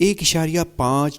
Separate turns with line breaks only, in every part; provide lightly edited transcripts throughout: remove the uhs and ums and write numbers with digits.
1.5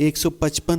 155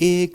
$1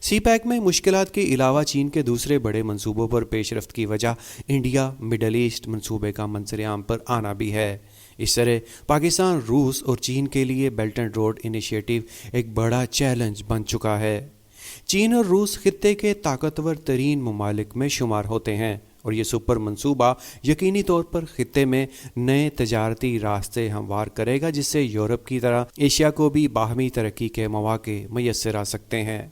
سی pack میں مشکلات کے علاوہ چین کے دوسرے بڑے منصوبوں پر پیش رفت کی وجہ انڈیا مڈل ایسٹ منصوبے کا منظر عام پر آنا بھی ہے۔ اس طرح پاکستان، روس اور چین کے لیے بیلٹ اینڈ روڈ انیشیٹو ایک بڑا چیلنج بن چکا ہے۔ چین اور روس خطے کے طاقتور ترین ممالک میں شمار ہوتے ہیں اور یہ سپر منصوبہ یقینی طور پر خطے میں نئے تجارتی راستے ہموار کرے گا، جس سے یورپ کی طرح ایشیا کو بھی باہمی ترقی کے مواقع میسر آ سکتے ہیں۔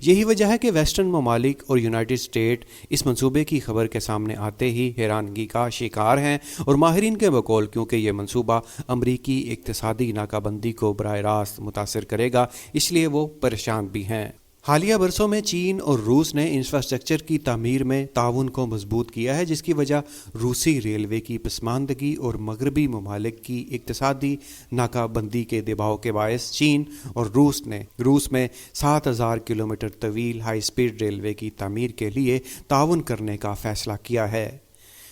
یہی وجہ ہے کہ ویسٹرن ممالک اور یونائٹڈ اسٹیٹ اس منصوبے کی خبر کے سامنے آتے ہی حیرانگی کا شکار ہیں، اور ماہرین کے بقول کیونکہ یہ منصوبہ امریکی اقتصادی ناکہ بندی کو براہ راست متاثر کرے گا، اس لیے وہ پریشان بھی ہیں۔ حالیہ برسوں میں چین اور روس نے انفراسٹرکچر کی تعمیر میں تعاون کو مضبوط کیا ہے، جس کی وجہ روسی ریلوے کی پسماندگی اور مغربی ممالک کی اقتصادی ناکہ بندی کے دباؤ کے باعث چین اور روس نے روس میں 7,000 کلومیٹر طویل ہائی سپیڈ ریلوے کی تعمیر کے لیے تعاون کرنے کا فیصلہ کیا ہے۔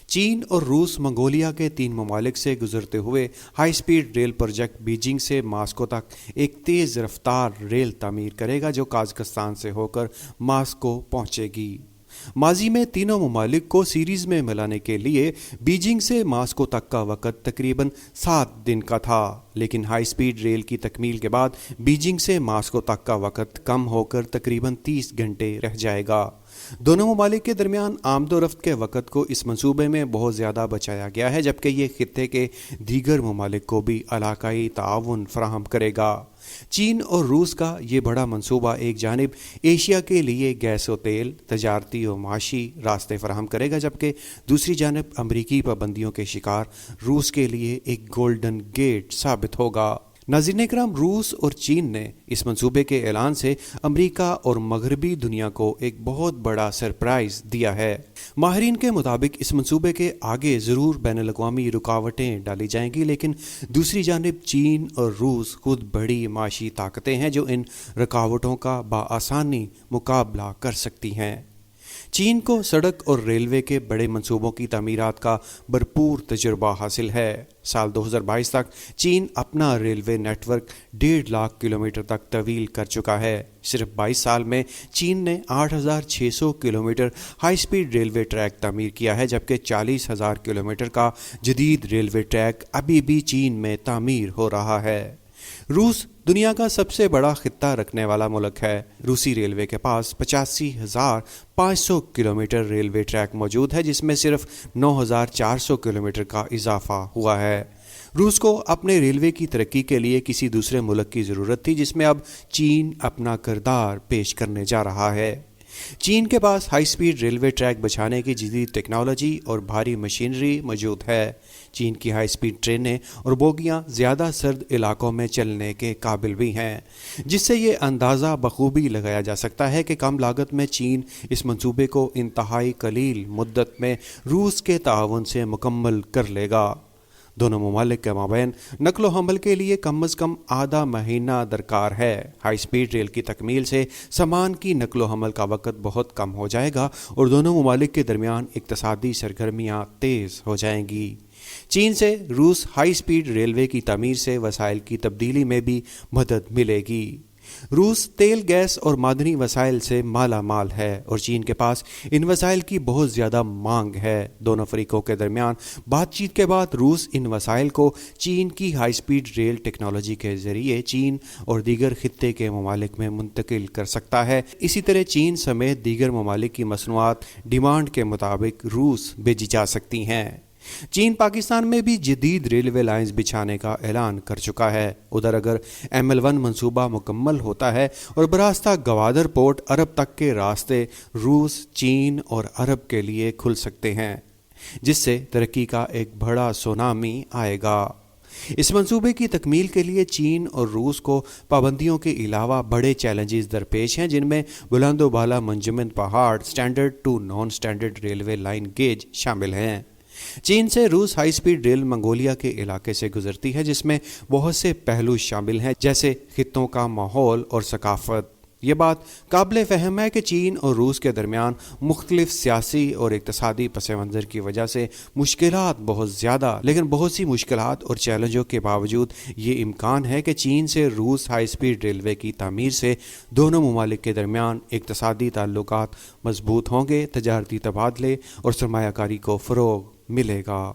چین اور روس منگولیا کے 3 ممالک سے گزرتے ہوئے high speed rail project Beijing سے ماسکو تک ایک تیز رفتار ریل تعمیر کرے گا جو قازقستان سے ہو کر ماسکو پہنچے گی۔ ماضی میں تینوں ممالک کو سیریز میں ملانے کے لیے بیجنگ سے ماسکو تک کا وقت تقریباً 7 دن کا تھا، لیکن ہائی سپیڈ ریل کی تکمیل کے بعد بیجنگ سے ماسکو تک کا وقت کم ہو کر تقریباً 30 گھنٹے رہ جائے گا۔ دونوں ممالک کے درمیان آمد و رفت کے وقت کو اس منصوبے میں بہت زیادہ بچایا گیا ہے، جبکہ یہ خطے کے دیگر ممالک کو بھی علاقائی تعاون فراہم کرے گا۔ چین اور روس کا یہ بڑا منصوبہ ایک جانب ایشیا کے لیے گیس و تیل، تجارتی و معاشی راستے فراہم کرے گا، جبکہ دوسری جانب امریکی پابندیوں کے شکار روس کے لیے ایک گولڈن گیٹ ثابت ہوگا۔ ناظرین کرام، روس اور چین نے اس منصوبے کے اعلان سے امریکہ اور مغربی دنیا کو ایک بہت بڑا سرپرائز دیا ہے۔ ماہرین کے مطابق اس منصوبے کے آگے ضرور بین الاقوامی رکاوٹیں ڈالی جائیں گی، لیکن دوسری جانب چین اور روس خود بڑی معاشی طاقتیں ہیں جو ان رکاوٹوں کا بآسانی مقابلہ کر سکتی ہیں۔ چین کو سڑک اور ریلوے کے بڑے منصوبوں کی تعمیرات کا بھرپور تجربہ حاصل ہے۔ سال 2022 تک چین اپنا railway network 1.5 lakh kilometre تک طویل کر چکا ہے۔ صرف 22 سال میں چین نے 8,600 kilometre high speed railway track تعمیر کیا ہے، جبکہ 40,000 کلومیٹر کا جدید ریلوے ٹریک ابھی بھی چین میں تعمیر ہو رہا ہے۔ روس دنیا کا سب سے بڑا خطہ رکھنے والا ملک ہے۔ روسی ریلوے کے پاس 85,500 کلومیٹر ریلوے ٹریک موجود ہے، جس میں صرف 9,400 کلومیٹر کا اضافہ ہوا ہے۔ روس کو اپنے ریلوے کی ترقی کے لیے کسی دوسرے ملک کی ضرورت تھی، جس میں اب چین اپنا کردار پیش کرنے جا رہا ہے۔ چین کے پاس ہائی سپیڈ ریلوے ٹریک بچھانے کی جدید ٹیکنالوجی اور بھاری مشینری موجود ہے۔ چین کی ہائی سپیڈ ٹرینیں اور بوگیاں زیادہ سرد علاقوں میں چلنے کے قابل بھی ہیں، جس سے یہ اندازہ بخوبی لگایا جا سکتا ہے کہ کم لاگت میں چین اس منصوبے کو انتہائی قلیل مدت میں روس کے تعاون سے مکمل کر لے گا۔ دونوں ممالک کے مابین نقل و حمل کے لیے کم از کم آدھا مہینہ درکار ہے۔ ہائی سپیڈ ریل کی تکمیل سے سامان کی نقل و حمل کا وقت بہت کم ہو جائے گا اور دونوں ممالک کے درمیان اقتصادی سرگرمیاں تیز ہو جائیں گی۔ چین سے روس ہائی سپیڈ ریلوے کی تعمیر سے وسائل کی تبدیلی میں بھی مدد ملے گی۔ روس تیل، گیس اور معدنی وسائل سے مالا مال ہے اور چین کے پاس ان وسائل کی بہت زیادہ مانگ ہے۔ دونوں فریقوں کے درمیان بات چیت کے بعد روس ان وسائل کو چین کی ہائی سپیڈ ریل ٹیکنالوجی کے ذریعے چین اور دیگر خطے کے ممالک میں منتقل کر سکتا ہے۔ اسی طرح چین سمیت دیگر ممالک کی مصنوعات ڈیمانڈ کے مطابق روس بھیجی جا سکتی ہیں۔ چین پاکستان میں بھی جدید ریلوے لائنز بچھانے کا اعلان کر چکا ہے۔ ادھر اگر ML1 منصوبہ مکمل ہوتا ہے اور براستہ گوادر پورٹ عرب تک کے راستے روس، چین اور عرب کے لیے کھل سکتے ہیں، جس سے ترقی کا ایک بڑا سونامی آئے گا۔ اس منصوبے کی تکمیل کے لیے چین اور روس کو پابندیوں کے علاوہ بڑے چیلنجز درپیش ہیں، جن میں بلند و بالا منجمد پہاڑ، standard to non standard railway line gauge شامل ہیں۔ چین سے روس ہائی سپیڈ ریل منگولیا کے علاقے سے گزرتی ہے، جس میں بہت سے پہلو شامل ہیں، جیسے خطوں کا ماحول اور ثقافت، یہ بات قابل فہم ہے کہ چین اور روس کے درمیان مختلف سیاسی اور اقتصادی پس منظر کی وجہ سے مشکلات بہت زیادہ، لیکن بہت سی مشکلات اور چیلنجوں کے باوجود یہ امکان ہے کہ چین سے روس ہائی سپیڈ ریلوے کی تعمیر سے دونوں ممالک کے درمیان اقتصادی تعلقات مضبوط ہوں گے، تجارتی تبادلے اور سرمایہ کاری کو فروغ ملے گا۔